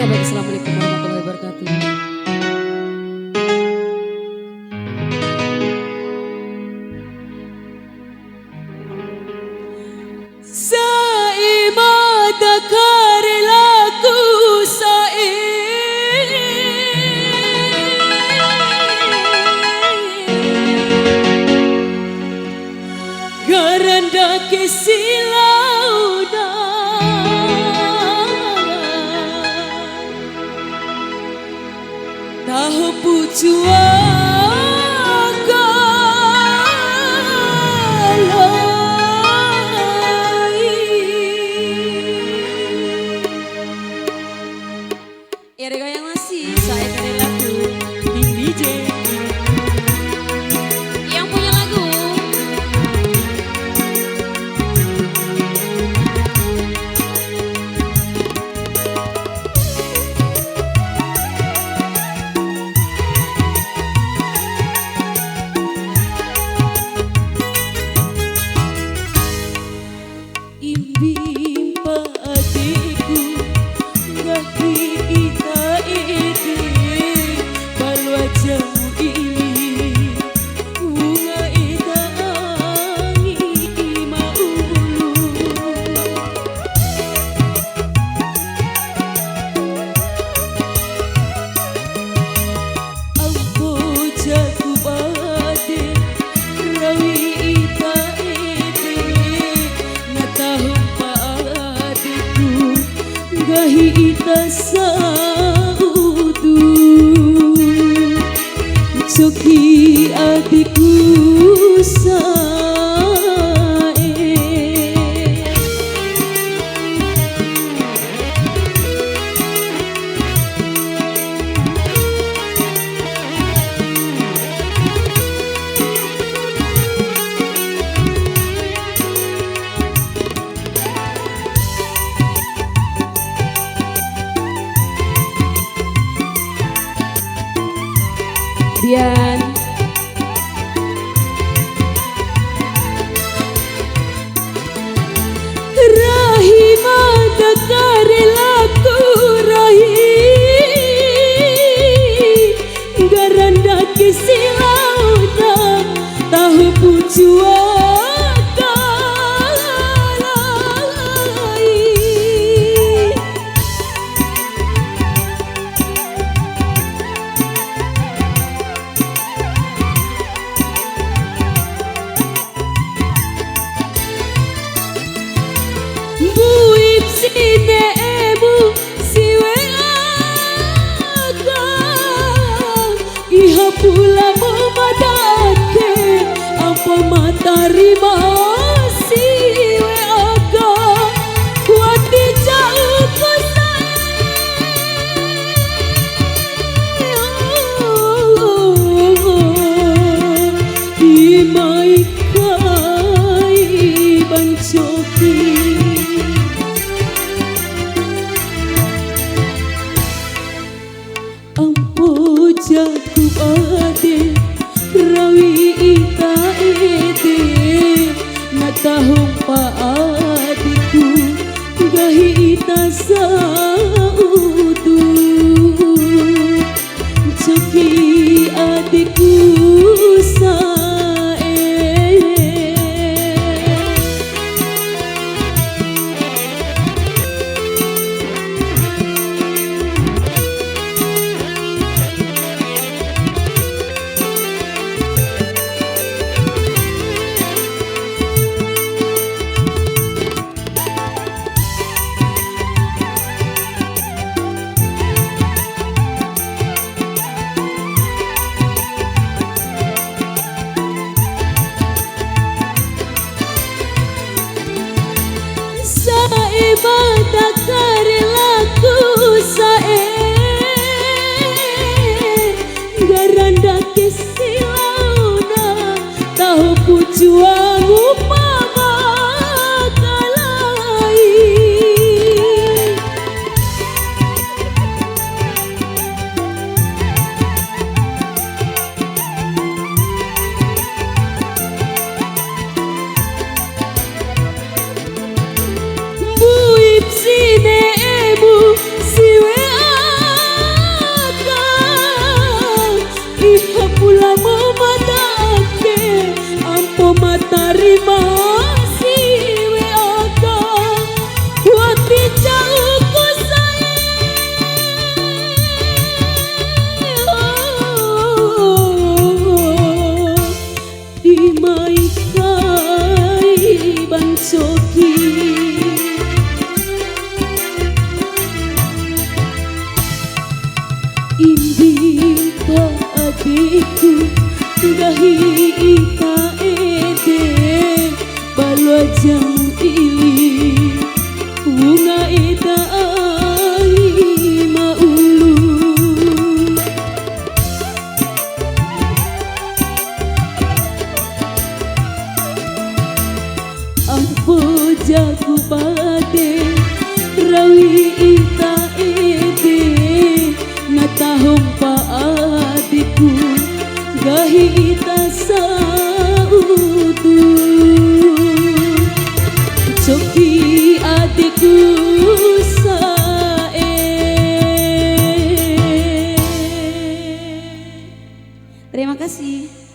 baik, assalamualaikum warahmatullahi wabarakatuh. Saimada karelaku garanda kesilauna tahu pujuaga ya rega yang masih saya dari lagu DJ yang punya lagu ita saudu Coki adikku Dian Rahimada karelaku Rahim garanda kesilauna tahu pujuaga pula memadake apa matarima siwe aga kuati jauh di maikai bancoki jaku ade rawi ita ede na tahong pa adiku gahi ita saudu Coki adiku Saimada karelaku garanda kesilauna tahu pujuangu pamakalai Buip sine gahi ita ede balwa jam ili bunga ita ai maulu ampo jago pade rawi ita ede natahong pa adikku gahi ita saudu coki adikku sae. Terima kasih.